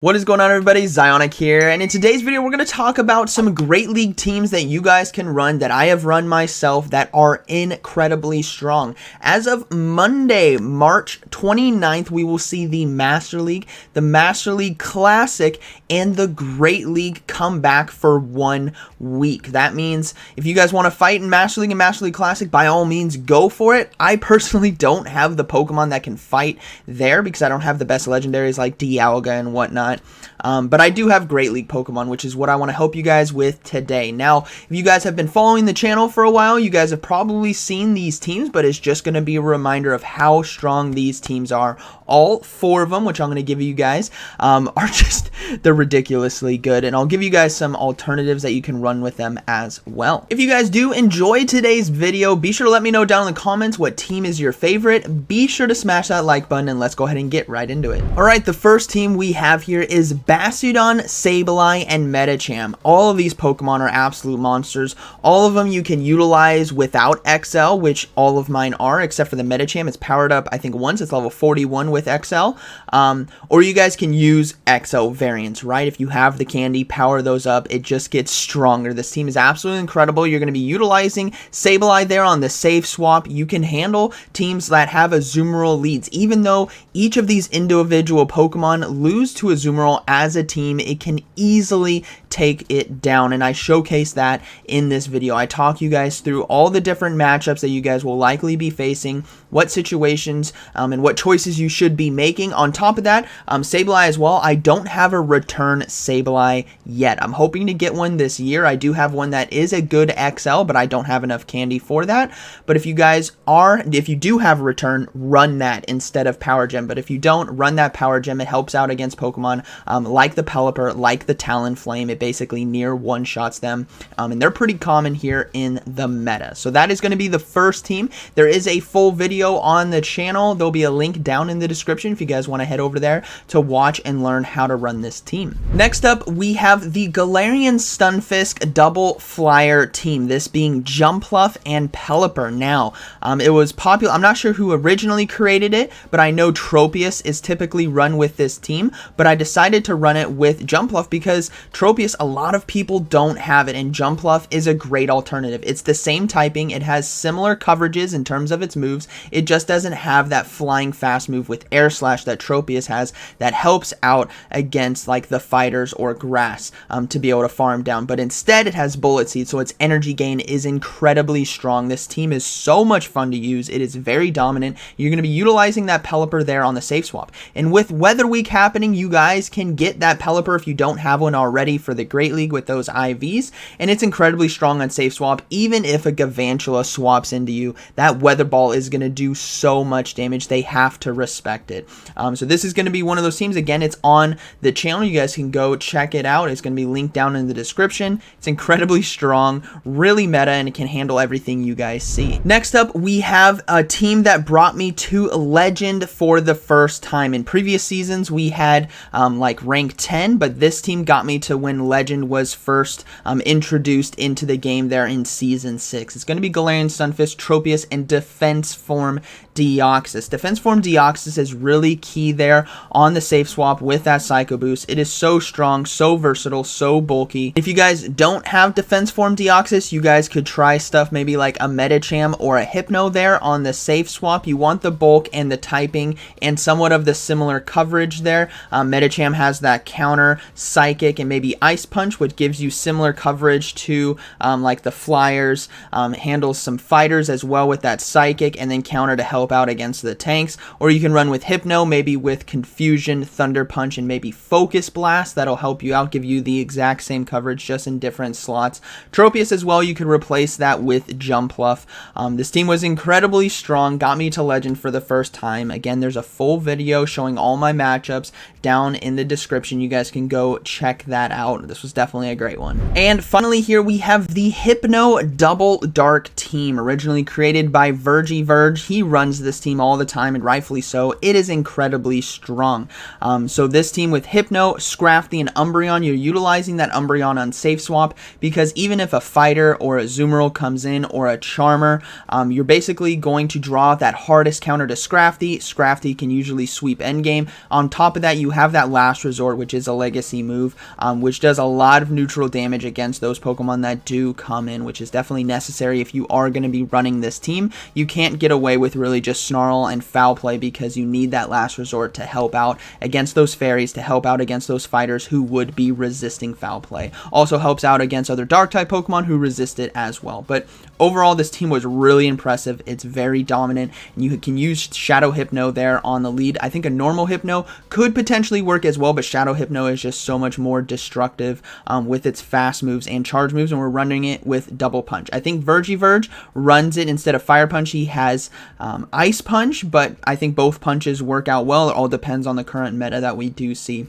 What is going on, everybody? ZyoniK here, and in today's video we're going to talk about some Great League teams that you guys can run, that I have run myself, that are incredibly strong. As of Monday, March 29th, we will see the Master League, the Master League Classic, and the Great League come back for 1 week. That means if you guys want to fight in Master League and Master League Classic, by all means go for it. I personally don't have the Pokemon that can fight there because I don't have the best legendaries like Dialga and whatnot. But I do have Great League Pokemon, which is what I want to help you guys with today. Now, if you guys have been following the channel for a while, you guys have probably seen these teams, but it's just going to be a reminder of how strong these teams are. All 4 of them, which I'm going to give you guys, are just, they're ridiculously good, and I'll give you guys some alternatives that you can run with them as well. If you guys do enjoy today's video, be sure to let me know down in the comments what team is your favorite. Be sure to smash that like button, and let's go ahead and get right into it. Alright, the first team we have here is Bastiodon, Sableye, and Medicham. All of these Pokemon are absolute monsters. All of them you can utilize without XL, which all of mine are, except for the Medicham. It's powered up, I think, once. It's level 41 with XL. Or you guys can use XL variants, right? If you have the candy, power those up. It just gets stronger. This team is absolutely incredible. You're going to be utilizing Sableye there on the safe swap. You can handle teams that have Azumarill leads. Even though each of these individual Pokemon lose to Azumarill as a team, it can easily take it down, and I showcase that in this video. I talk you guys through all the different matchups that you guys will likely be facing, what situations and what choices you should be making. On top of that, Sableye as well. I don't have a return Sableye yet. I'm hoping to get one this year. I do have one that is a good XL, but I don't have enough candy for that. But if you guys are, if you do have a return, run that instead of Power Gem. But if you don't, run that Power Gem. It helps out against Pokemon like the Pelipper, like the Talonflame. It basically near one-shots them, and they're pretty common here in the meta. So that is going to be the first team. There is a full video on the channel. There'll be a link down in the description if you guys want to head over there to watch and learn how to run this team. Next up, we have the Galarian Stunfisk double flyer team, this being Jumpluff and Pelipper. Now, it was popular. I'm not sure who originally created it, but I know Tropius is typically run with this team, but I decided to run it with Jumpluff because Tropius, a lot of people don't have it, and Jumpluff is a great alternative. It's the same typing, it has similar coverages in terms of its moves, it just doesn't have that flying fast move with Air Slash that Tropius has that helps out against like the fighters or grass to be able to farm down, but instead it has Bullet Seed, so its energy gain is incredibly strong. This team is so much fun to use. It is very dominant. You're going to be utilizing that Pelipper there on the safe swap, and with Weather Week happening, you guys can get that Pelipper if you don't have one already for the Great League with those IVs, and it's incredibly strong on safe swap. Even if a Gavantula swaps into you, that Weather Ball is going to do so much damage. They have to respect it. So this is going to be one of those teams. Again, it's on the channel. You guys can go check it out. It's going to be linked down in the description. It's incredibly strong, really meta, and it can handle everything you guys see. Next up, we have a team that brought me to Legend for the first time. In previous seasons, we had like rank 10, but this team got me to when Legend was first introduced into the game there in Season 6. It's going to be Galarian Stunfisk, Tropius, and Defense Form Deoxys. Defense Form Deoxys is really key there on the safe swap with that Psycho Boost. It is so strong, so versatile, so bulky. If you guys don't have Defense Form Deoxys, you guys could try stuff maybe like a Medicham or a Hypno there on the safe swap. You want the bulk and the typing and somewhat of the similar coverage there. Medicham has that counter, Psychic, and maybe Ice Punch, which gives you similar coverage to like the Flyers. Handles some fighters as well with that Psychic, and then counter to help out against the tanks. Or you can run with Hypno, maybe with Confusion, Thunder Punch, and maybe Focus Blast. That'll help you out, give you the exact same coverage, just in different slots. Tropius as well, you could replace that with Jumpluff. This team was incredibly strong, got me to Legend for the first time. Again, there's a full video showing all my matchups down in the description. You guys can go check that out. This was definitely a great one. And finally here we have the Hypno Double Dark team, originally created by Vergy Verge. he runs this team all the time, and rightfully so. It is incredibly strong. So this team with Hypno, Scrafty, and Umbreon, you're utilizing that Umbreon on safe swap, because even if a fighter or a Zoomerl comes in, or a Charmer, you're basically going to draw that hardest counter to Scrafty. Scrafty can usually sweep endgame. On top of that, you have that Last Resort, which is a legacy move, which does a lot of neutral damage against those Pokemon that do come in, which is definitely necessary if you are going to be running this team. You can't get away with really just Snarl and Foul Play, because you need that Last Resort to help out against those fairies, to help out against those fighters who would be resisting Foul Play. Also helps out against other Dark-type Pokemon who resist it as well. But overall, this team was really impressive. It's very dominant, and you can use Shadow Hypno there on the lead. I think a normal Hypno could potentially work as well, but Shadow Hypno is just so much more destructive with its fast moves and charge moves, and we're running it with Double Punch. I think Verge runs it instead of Fire Punch. He has Ice Punch, but I think both punches work out well. It all depends on the current meta that we do see.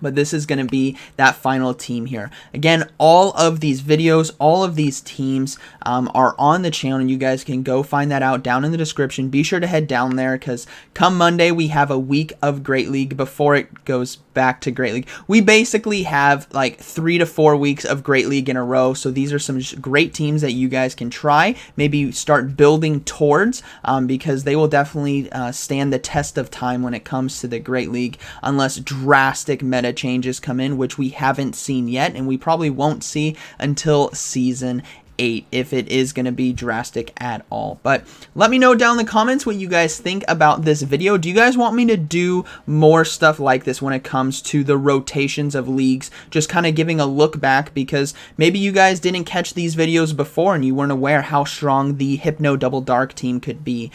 But this is going to be that final team here. Again, all of these videos, all of these teams are on the channel, and you guys can go find that out down in the description. Be sure to head down there, because come Monday, we have a week of Great League before it goes back to Great League. We basically have like 3 to 4 weeks of Great League in a row, so these are some great teams that you guys can try, maybe start building towards, because they will definitely stand the test of time when it comes to the Great League, unless drastic meta changes come in, which we haven't seen yet, and we probably won't see until Season 8 if it is going to be drastic at all. But let me know down in the comments what you guys think about this video. Do you guys want me to do more stuff like this when it comes to the rotations of leagues, just kind of giving a look back, because maybe you guys didn't catch these videos before and you weren't aware how strong the Hypno Double Dark team could be,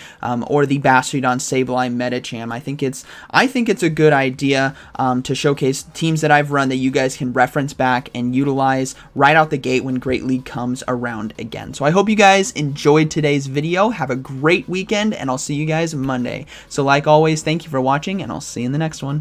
or the Bastiodon Sableye Metacham. I think it's a good idea to showcase teams that I've run that you guys can reference back and utilize right out the gate when Great League comes around again. So I hope you guys enjoyed today's video. Have a great weekend, and I'll see you guys Monday. So like always, thank you for watching, and I'll see you in the next one.